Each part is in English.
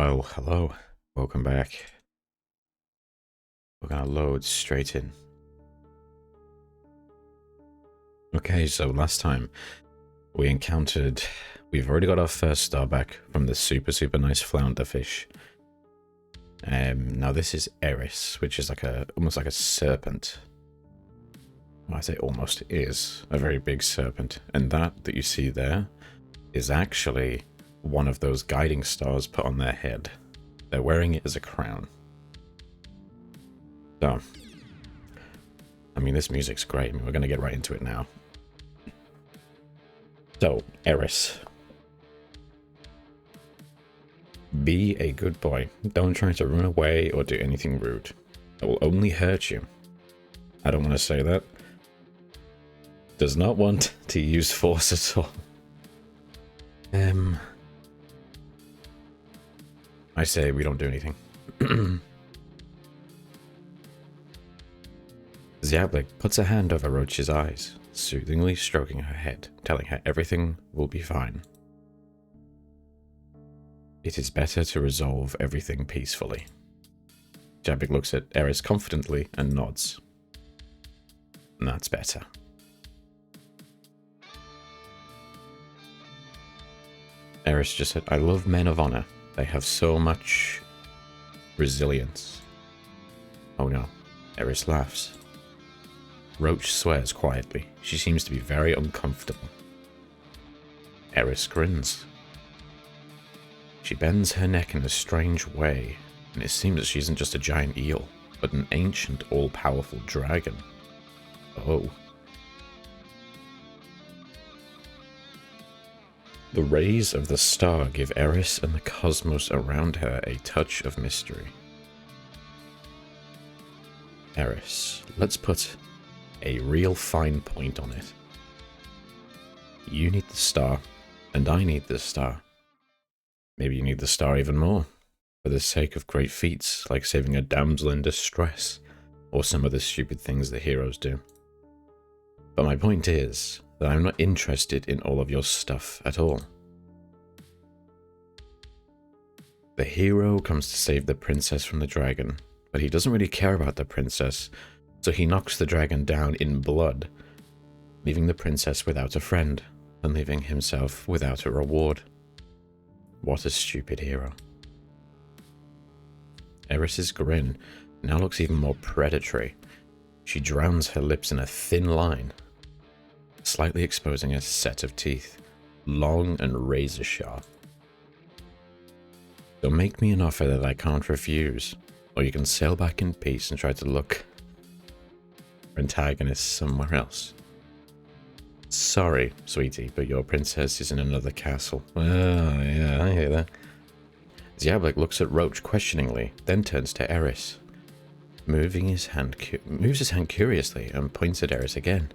Well, hello. Welcome back. We're gonna load straight in. Okay, so last time we've already got our first star back from this super nice flounder fish. Now this is Eris, which is almost like a serpent. Well, I say almost, is a very big serpent. And that you see there is actually one of those guiding stars put on their head. They're wearing it as a crown. So, I mean, this music's great. I mean, we're going to get right into it now. So, Eris. Be a good boy. Don't try to run away or do anything rude. It will only hurt you. I don't want to say that. Does not want to use force at all. I say we don't do anything. Zyablik puts a hand over Roach's eyes, soothingly stroking her head, telling her everything will be fine. It is better to resolve everything peacefully. Zyablik looks at Eris confidently and nods. And that's better. Eris just said, I love men of honor. They have so much resilience. Oh no. Eris laughs. Roach swears quietly. She seems to be very uncomfortable. Eris grins. She bends her neck in a strange way, and it seems that she isn't just a giant eel, but an ancient, all-powerful dragon. Oh. The rays of the star give Eris and the cosmos around her a touch of mystery. Eris, let's put a real fine point on it. You need the star, and I need the star. Maybe you need the star even more, for the sake of great feats like saving a damsel in distress, or some of the stupid things that heroes do. But my point is that I'm not interested in all of your stuff at all. The hero comes to save the princess from the dragon, but he doesn't really care about the princess, so he knocks the dragon down in blood, leaving the princess without a friend, and leaving himself without a reward. What a stupid hero. Eris's grin now looks even more predatory. She drowns her lips in a thin line, slightly exposing a set of teeth, long and razor sharp. So make me an offer that I can't refuse, or you can sail back in peace and try to look for antagonists somewhere else. Sorry, sweetie, but your princess is in another castle. Oh, yeah, I hear that. Zyablik looks at Roach questioningly, then turns to Eris, moves his hand curiously and points at Eris again.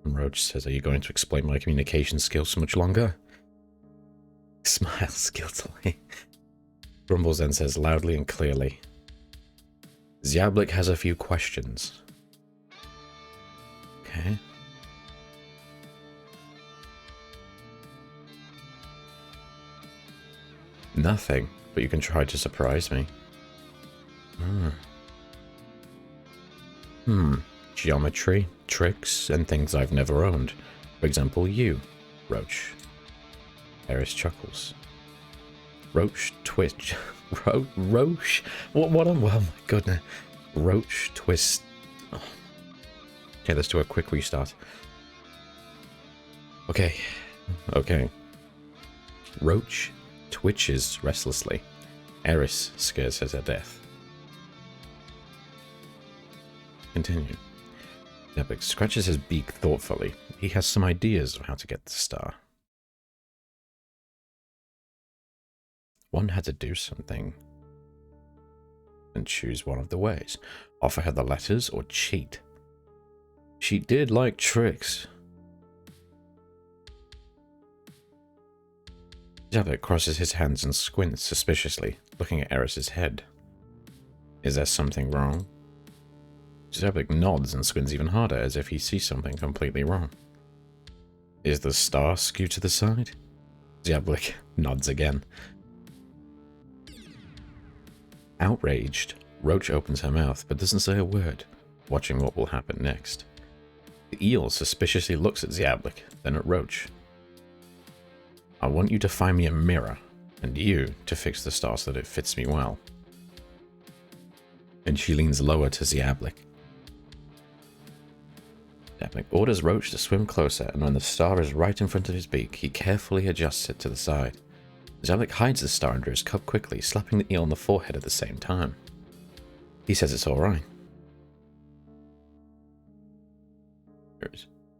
Roach says, are you going to explain my communication skills so much longer? Smiles guiltily. Grumbles then says loudly and clearly, Zyablik has a few questions. Okay. Nothing, but you can try to surprise me. Geometry, tricks, and things I've never owned. For example, you, Roach. Eris chuckles. Roach twitch. Roach? What? Oh my goodness. Roach twist. Oh. Okay, let's do a quick restart. Okay. Roach twitches restlessly. Eris scares her to death. Continue. Zyablik scratches his beak thoughtfully. He has some ideas of how to get the star. One had to do something and choose one of the ways. Offer her the letters or cheat. She did like tricks. Zyablik crosses his hands and squints suspiciously, looking at Eris's head. Is there something wrong? Zyablik nods and squints even harder, as if he sees something completely wrong. Is the star skewed to the side? Zyablik nods again. Outraged, Roach opens her mouth but doesn't say a word, watching what will happen next. The eel suspiciously looks at Zyablik, then at Roach. I want you to find me a mirror, and you to fix the star so that it fits me well. And she leans lower to Zyablik. Zyablik orders Roach to swim closer, and when the star is right in front of his beak, he carefully adjusts it to the side. Zyablik hides the star under his cup quickly, slapping the eel on the forehead at the same time. He says it's alright.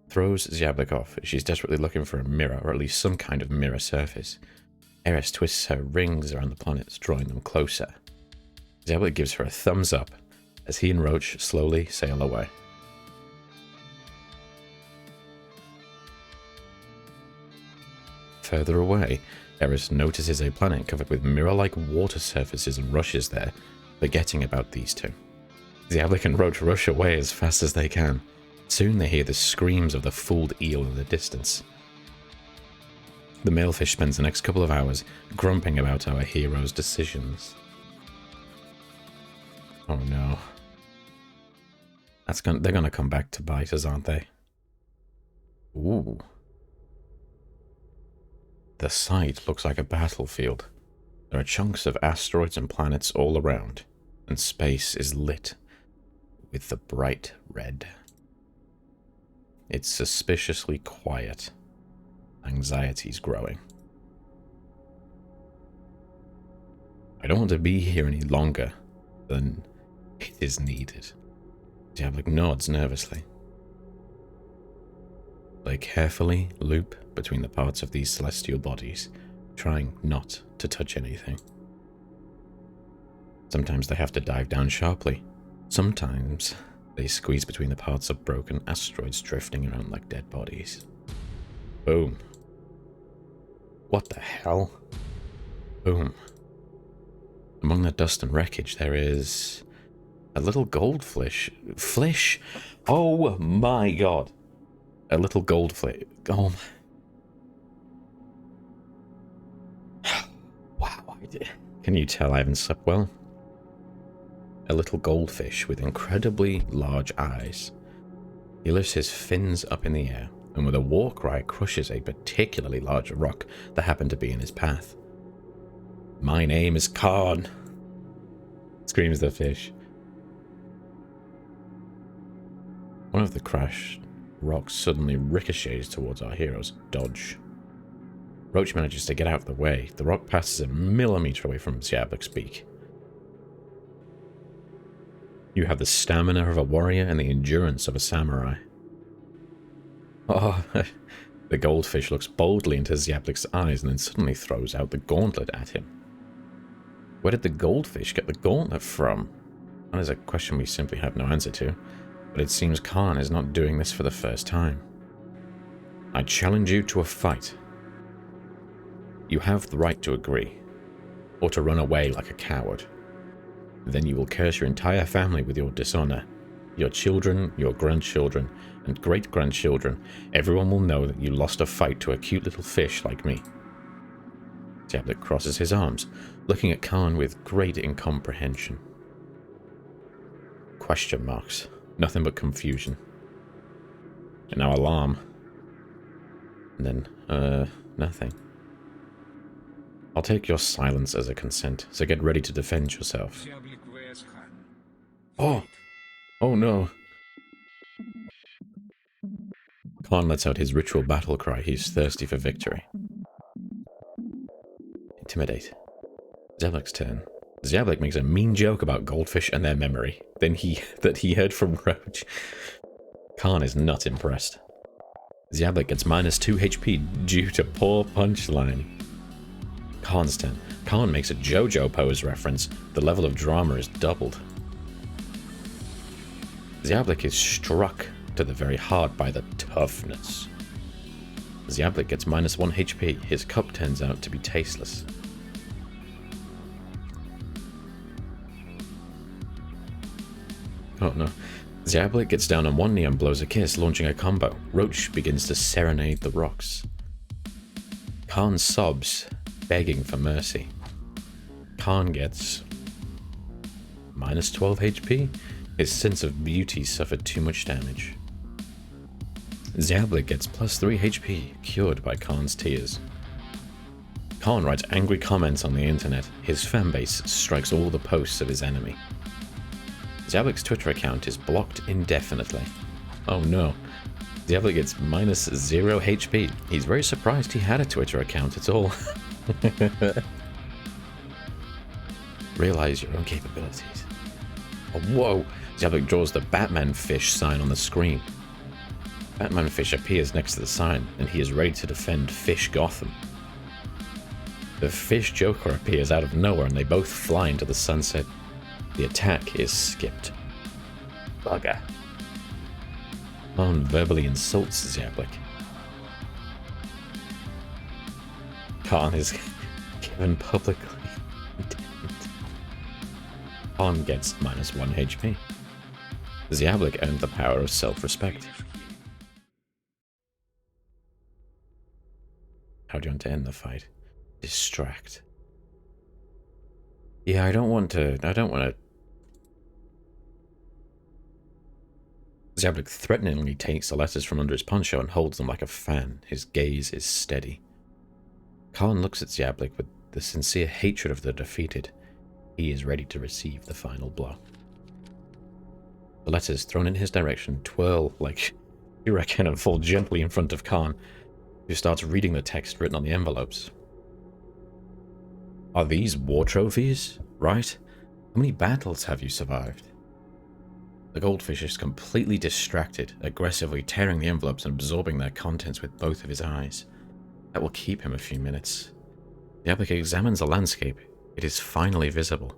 Throws Zyablik off. She's desperately looking for a mirror, or at least some kind of mirror surface. Eris twists her rings around the planets, drawing them closer. Zyablik gives her a thumbs up as he and Roach slowly sail away. Further away, Eris notices a planet covered with mirror-like water surfaces and rushes there, forgetting about these two. Zyablik and Roach rush away as fast as they can. Soon they hear the screams of the fooled eel in the distance. The male fish spends the next couple of hours grumping about our hero's decisions. Oh no. They're gonna come back to bite us, aren't they? Ooh. The site looks like a battlefield. There are chunks of asteroids and planets all around, and space is lit with the bright red. It's suspiciously quiet. Anxiety's growing. I don't want to be here any longer than it is needed. Zyablik nods nervously. They carefully loop between the parts of these celestial bodies, trying not to touch anything. Sometimes they have to dive down sharply. Sometimes they squeeze between the parts of broken asteroids drifting around like dead bodies. Boom. What the hell? Boom. Among the dust and wreckage there is a little goldfish. Flish? Oh my god. A little goldfish. Oh. Wow. Can you tell I haven't slept well? A little goldfish with incredibly large eyes. He lifts his fins up in the air, and with a war cry crushes a particularly large rock that happened to be in his path. My name is Khan, screams the fish. One of the crashed rocks suddenly ricochets towards our heroes. Dodge. Roach manages to get out of the way. The rock passes a millimeter away from Zyablik's beak. You have the stamina of a warrior and the endurance of a samurai. Oh, the goldfish looks boldly into Zyablik's eyes and then suddenly throws out the gauntlet at him. Where did the goldfish get the gauntlet from? That is a question we simply have no answer to, but it seems Khan is not doing this for the first time. I challenge you to a fight. You have the right to agree, or to run away like a coward. Then you will curse your entire family with your dishonor. Your children, your grandchildren, and great-grandchildren. Everyone will know that you lost a fight to a cute little fish like me. Zyablik crosses his arms, looking at Khan with great incomprehension. Question marks. Nothing but confusion. And now alarm. And then, nothing. I'll take your silence as a consent, so get ready to defend yourself. Oh! Oh no! Khan lets out his ritual battle cry. He's thirsty for victory. Intimidate. Zyablik's turn. Zyablik makes a mean joke about goldfish and their memory that he heard from Roach. Khan is not impressed. Zyablik gets -2 HP due to poor punchline. Khan's turn. Khan makes a JoJo pose reference. The level of drama is doubled. Zyablik is struck to the very heart by the toughness. Zyablik gets -1 HP. His cup turns out to be tasteless. Oh no. Zyablik gets down on one knee and blows a kiss, launching a combo. Roach begins to serenade the rocks. Khan sobs, begging for mercy. Khan gets minus 12 HP. His sense of beauty suffered too much damage. Zyablik gets plus 3 HP, cured by Khan's tears. Khan writes angry comments on the internet. His fanbase strikes all the posts of his enemy. Zyablik's Twitter account is blocked indefinitely. Oh no. Zyablik gets minus 0 HP. He's very surprised he had a Twitter account at all. Realize your own capabilities. Oh, whoa! Zyablik draws the Batman fish sign on the screen. Batman fish appears next to the sign, and he is ready to defend Fish Gotham. The Fish Joker appears out of nowhere, and they both fly into the sunset. The attack is skipped. Bugger. Khan verbally insults Zyablik. Khan is given publicly. Khan gets minus 1 HP. Zyablik earned the power of self-respect. How do you want to end the fight? Distract. Yeah, I don't want to. Zyablik threateningly takes the letters from under his poncho and holds them like a fan. His gaze is steady. Khan looks at Zyablik with the sincere hatred of the defeated. He is ready to receive the final blow. The letters thrown in his direction twirl like you reckon and fall gently in front of Khan, who starts reading the text written on the envelopes. Are these war trophies? Right? How many battles have you survived? The goldfish is completely distracted, aggressively tearing the envelopes and absorbing their contents with both of his eyes. That will keep him a few minutes. Zyablik examines the landscape. It is finally visible.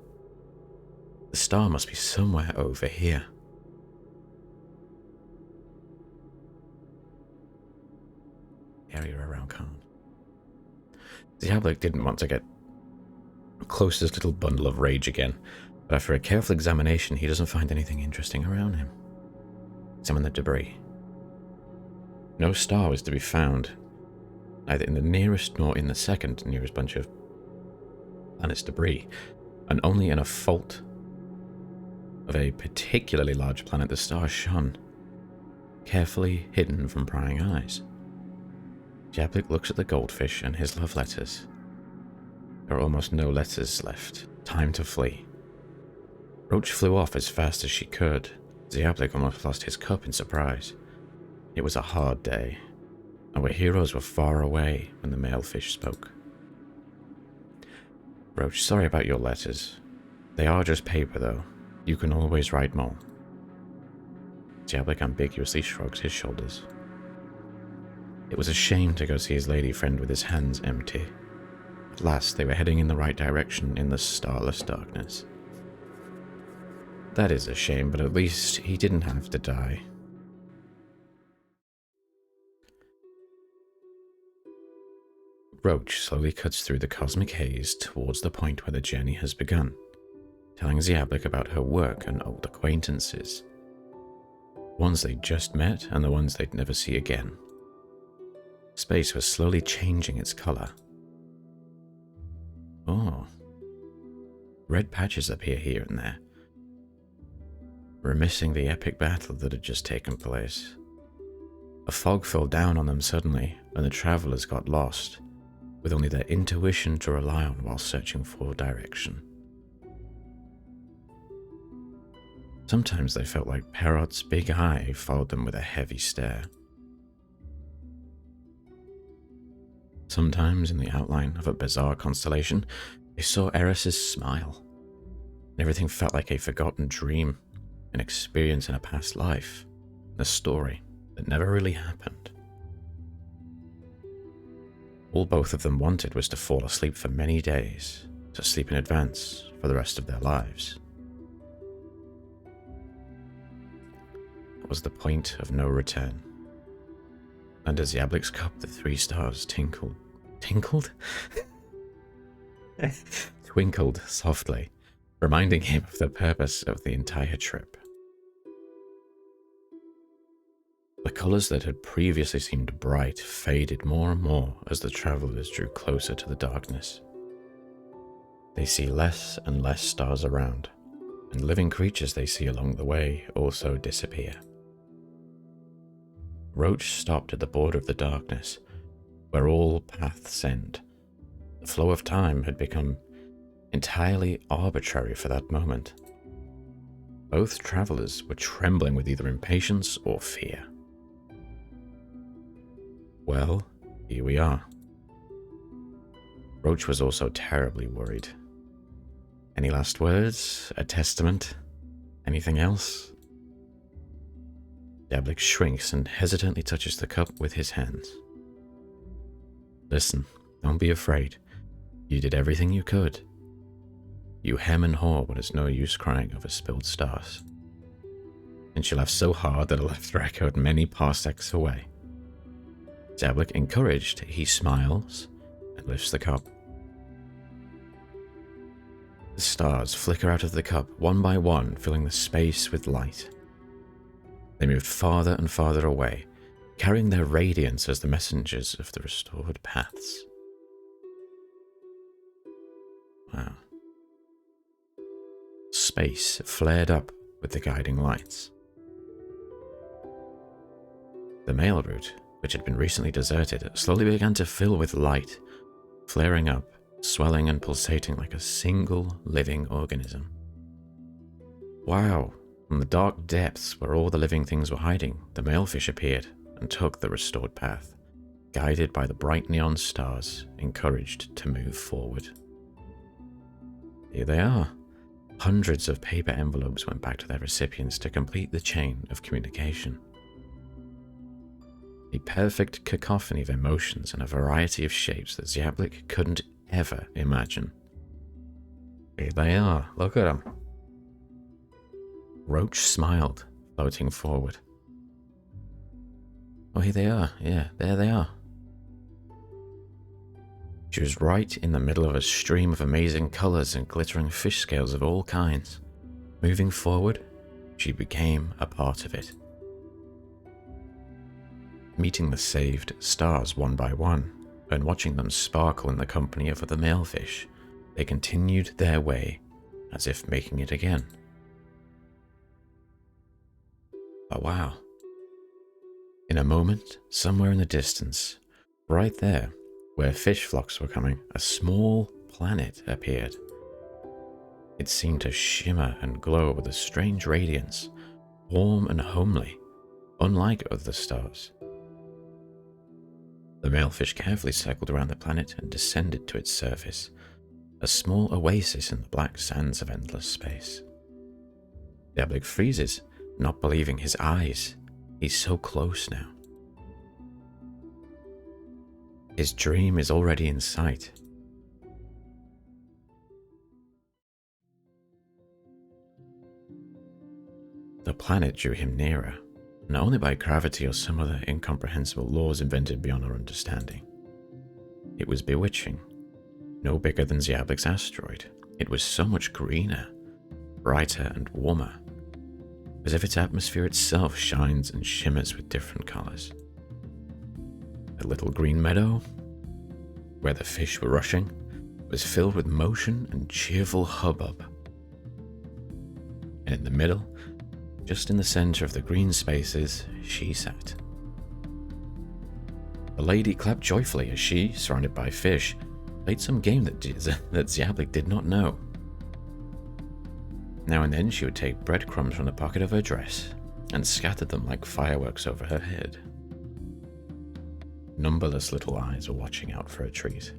The star must be somewhere over here. Area around Khan. Zyablik didn't want to get close to this little bundle of rage again, but after a careful examination, he doesn't find anything interesting around him. Examine the debris. No star was to be found, neither in the nearest nor in the second nearest bunch of planet's debris, and only in a fault of a particularly large planet the star shone, carefully hidden from prying eyes. Zyablik looks at the goldfish and his love letters. There are almost no letters left. Time to flee. Roach flew off as fast as she could. Zyablik almost lost his cup in surprise. It was a hard day. Our heroes were far away when the male fish spoke. Roach, sorry about your letters. They are just paper, though. You can always write more. Zyablik ambiguously shrugs his shoulders. It was a shame to go see his lady friend with his hands empty. At last, they were heading in the right direction in the starless darkness. That is a shame, but at least he didn't have to die. Roach slowly cuts through the cosmic haze towards the point where the journey has begun, telling Zyablik about her work and old acquaintances. Ones they'd just met and the ones they'd never see again. Space was slowly changing its color. Oh. Red patches appear here and there, remissing the epic battle that had just taken place. A fog fell down on them suddenly, and the travelers got lost, with only their intuition to rely on while searching for direction. Sometimes they felt like Perrot's big eye followed them with a heavy stare. Sometimes, in the outline of a bizarre constellation, they saw Eris's smile. Everything felt like a forgotten dream, an experience in a past life, a story that never really happened. All both of them wanted was to fall asleep for many days, to sleep in advance for the rest of their lives. That was the point of no return. Under Zyablik's cup, the 3 stars tinkled. Tinkled? Twinkled softly, reminding him of the purpose of the entire trip. The colours that had previously seemed bright faded more and more as the travellers drew closer to the darkness. They see less and less stars around, and living creatures they see along the way also disappear. Roach stopped at the border of the darkness, where all paths end. The flow of time had become entirely arbitrary for that moment. Both travellers were trembling with either impatience or fear. Well, here we are. Roach was also terribly worried. Any last words? A testament? Anything else? Diablik shrinks and hesitantly touches the cup with his hands. Listen, don't be afraid. You did everything you could. You hem and haw when it's no use crying over spilled stars. And she laughed so hard that her laughter echoed many parsecs away. Diablik, encouraged, he smiles and lifts the cup. The stars flicker out of the cup one by one, filling the space with light. They moved farther and farther away, carrying their radiance as the messengers of the restored paths. Wow. Space flared up with the guiding lights. The mail route, which had been recently deserted, slowly began to fill with light, flaring up, swelling and pulsating like a single living organism. Wow! From the dark depths where all the living things were hiding, the malefish appeared and took the restored path, guided by the bright neon stars, encouraged to move forward. Here they are. Hundreds of paper envelopes went back to their recipients to complete the chain of communication. A perfect cacophony of emotions and a variety of shapes that Diablik couldn't ever imagine. Here they are, look at them. Roach smiled, floating forward. Oh, here they are, yeah, there they are. She was right in the middle of a stream of amazing colours and glittering fish scales of all kinds. Moving forward, she became a part of it. Meeting the saved stars one by one, and watching them sparkle in the company of the malefish, they continued their way, as if making it again. Oh wow. In a moment, somewhere in the distance, right there, where fish flocks were coming, a small planet appeared. It seemed to shimmer and glow with a strange radiance, warm and homely, unlike other stars. The malefish carefully circled around the planet and descended to its surface, a small oasis in the black sands of endless space. Diablik freezes, not believing his eyes. He's so close now. His dream is already in sight. The planet drew him nearer, not only by gravity or some other incomprehensible laws invented beyond our understanding. It was bewitching. No bigger than Diablik's asteroid. It was so much greener, brighter and warmer, as if its atmosphere itself shines and shimmers with different colours. A little green meadow, where the fish were rushing, was filled with motion and cheerful hubbub. And in the middle, just in the centre of the green spaces, she sat. The lady clapped joyfully as she, surrounded by fish, played some game that Diablik did not know. Now and then she would take breadcrumbs from the pocket of her dress and scatter them like fireworks over her head. Numberless little eyes were watching out for a treat.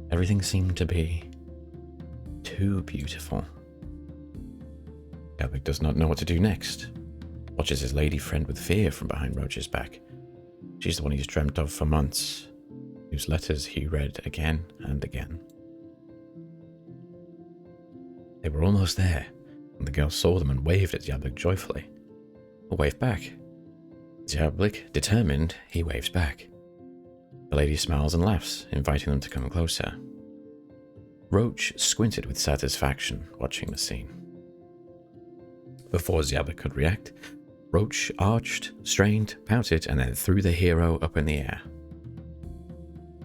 Everything seemed to be too beautiful. Diablik does not know what to do next. Watches his lady friend with fear from behind Roach's back. She's the one he's dreamt of for months, whose letters he read again and again. They were almost there, and the girl saw them and waved at Diablik joyfully. Or waved back. Diablik, determined, he waves back. The lady smiles and laughs, inviting them to come closer. Roach squinted with satisfaction, watching the scene. Before Diablik could react, Roach arched, strained, pouted, and then threw the hero up in the air.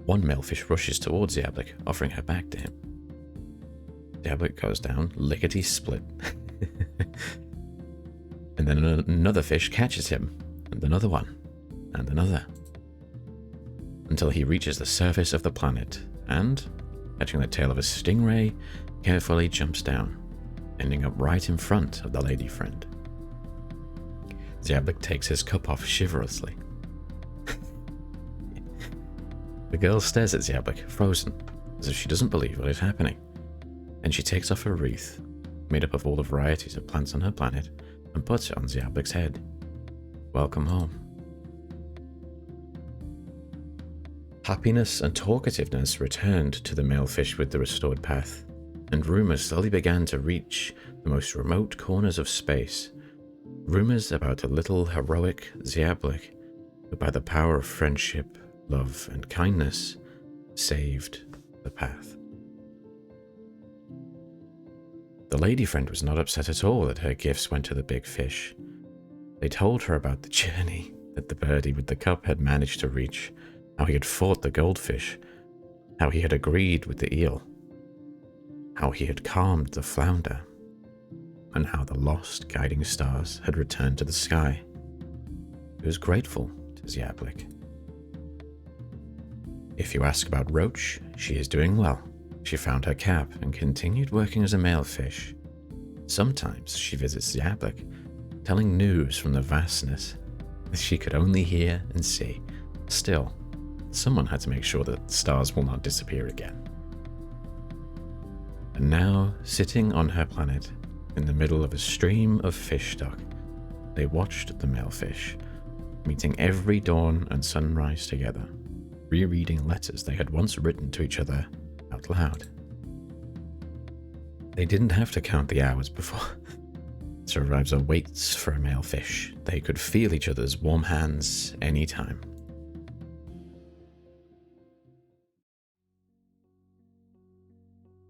One malefish rushes towards Diablik, offering her back to him. Diablik goes down, lickety-split. And then another fish catches him, and another one, and another. Until he reaches the surface of the planet, and, catching the tail of a stingray, carefully jumps down, ending up right in front of the lady friend. Diablik takes his cup off chivalrously. The girl stares at Diablik, frozen, as if she doesn't believe what is happening. Then she takes off her wreath, made up of all the varieties of plants on her planet, and puts it on Diablik's head. Welcome home. Happiness and talkativeness returned to the male fish with the restored path, and rumors slowly began to reach the most remote corners of space. Rumors about a little heroic Diablik who, by the power of friendship, love, and kindness, saved the path. The lady friend was not upset at all that her gifts went to the big fish. They told her about the journey that the birdie with the cup had managed to reach, how he had fought the goldfish, how he had agreed with the eel, how he had calmed the flounder, and how the lost guiding stars had returned to the sky. He was grateful to Diablik. If you ask about Roach, she is doing well. She found her cap and continued working as a male fish. Sometimes she visits Diablik, telling news from the vastness that she could only hear and see. Still, someone had to make sure that stars will not disappear again. And now, sitting on her planet, in the middle of a stream of fish stock, they watched the male fish, meeting every dawn and sunrise together, rereading letters they had once written to each other out loud. They didn't have to count the hours before survivors waits for a male fish. They could feel each other's warm hands anytime.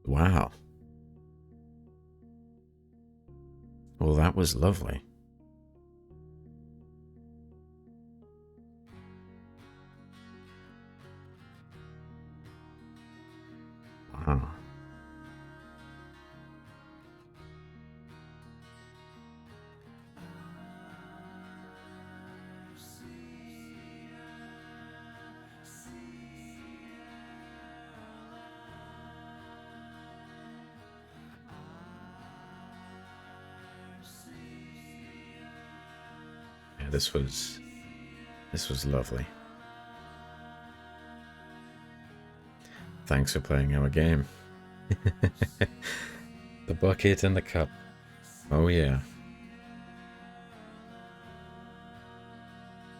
Wow. Well, that was lovely. Wow. Yeah, this was lovely. Thanks for playing our game. The bucket and the cup. Oh yeah.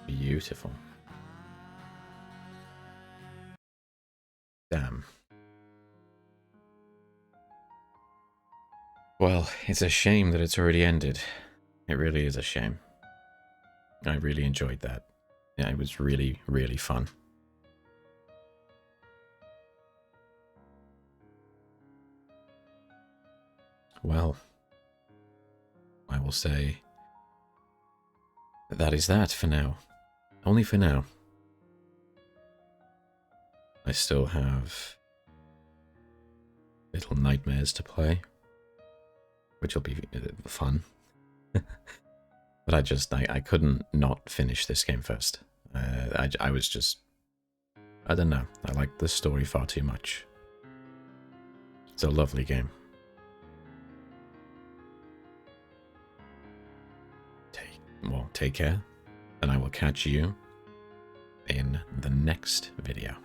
Beautiful. Damn. Well, it's a shame that it's already ended. It really is a shame. I really enjoyed that. Yeah, it was really, really fun. Well, I will say that is that for now. Only for now. I still have little nightmares to play, which will be fun. But I couldn't not finish this game first. I was just, I don't know. I like this story far too much. It's a lovely game. Take care, and I will catch you in the next video.